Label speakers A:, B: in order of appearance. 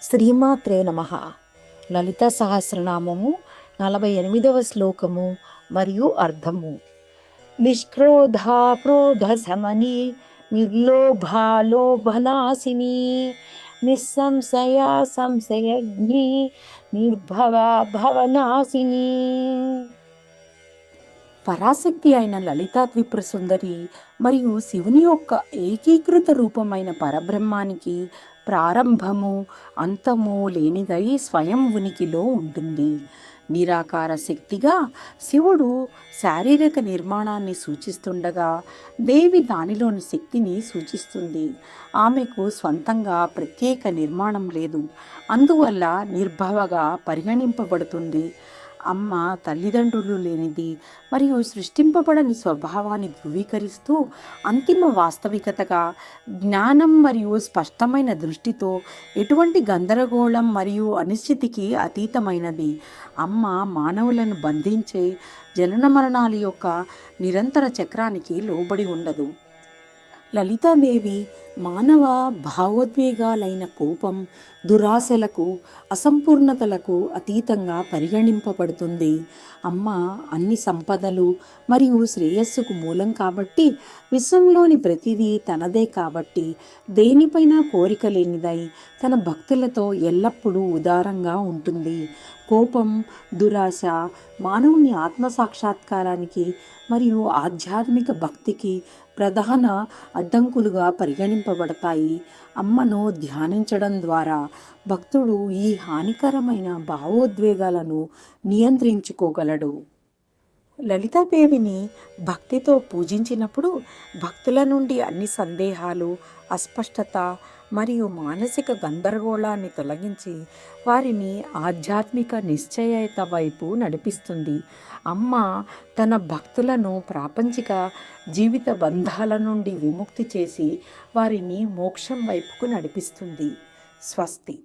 A: శ్రీమాత్రే నమః. లలిత సహస్రనామము 48వ శ్లోకము మరియు అర్థము. నిష్క్రోధా క్రోధ శమని, నిర్లోభా లోభనాశిని, నిస్సంశయా సంశయజ్ఞి, నిర్భవా భవనాశిని. పరాశక్తి అయిన లలితా త్రిపుర సుందరి మరియు శివుని యొక్క ఏకీకృత రూపమైన పరబ్రహ్మానికి ప్రారంభము అంతము లేనిదై స్వయం ఉనికిలో ఉంటుంది. నిరాకార శక్తిగా శివుడు శారీరక నిర్మాణాన్ని సూచిస్తుండగా దేవి దానిలోని శక్తిని సూచిస్తుంది. ఆమెకు స్వంతంగా ప్రత్యేక నిర్మాణం లేదు, అందువల్ల నిర్భవగా పరిగణింపబడుతుంది. అమ్మ తల్లిదండ్రులు లేనిది మరియు సృష్టింపబడని స్వభావాన్ని ధృవీకరిస్తూ అంతిమ వాస్తవికతగా జ్ఞానం మరియు స్పష్టమైన దృష్టితో ఎటువంటి గందరగోళం మరియు అనిశ్చితికి అతీతమైనది. అమ్మ మానవులను బంధించే జనన మరణాల యొక్క నిరంతర చక్రానికి లోబడి ఉండదు. లలితాదేవి మానవ భావోద్వేగాలైన కోపం, దురాశలకు, అసంపూర్ణతలకు అతీతంగా పరిగణింపబడుతుంది. అమ్మ అన్ని సంపదలు మరియు శ్రేయస్సుకు మూలం కాబట్టి, విశ్వంలోని ప్రతిదీ తనదే కాబట్టి, దేనిపైన కోరిక లేనిదై తన భక్తులతో ఎల్లప్పుడూ ఉదారంగా ఉంటుంది. కోపం, దురాశ మానవుని ఆత్మసాక్షాత్కారానికి మరియు ఆధ్యాత్మిక భక్తికి ప్రధాన అడ్డంకులుగా పరిగణింపబడతాయి. అమ్మను ధ్యానించడం ద్వారా భక్తుడు ఈ హానికరమైన భావోద్వేగాలను నియంత్రించుకోగలడు. లలితాదేవిని భక్తితో పూజించినప్పుడు భక్తుల నుండి అన్ని సందేహాలు, అస్పష్టత మరియు మానసిక గందరగోళాన్ని తొలగించి వారిని ఆధ్యాత్మిక నిశ్చయత వైపు నడిపిస్తుంది. అమ్మ తన భక్తులను ప్రాపంచిక జీవిత బంధాల నుండి విముక్తి చేసి వారిని మోక్షం వైపుకు నడిపిస్తుంది. స్వస్తి.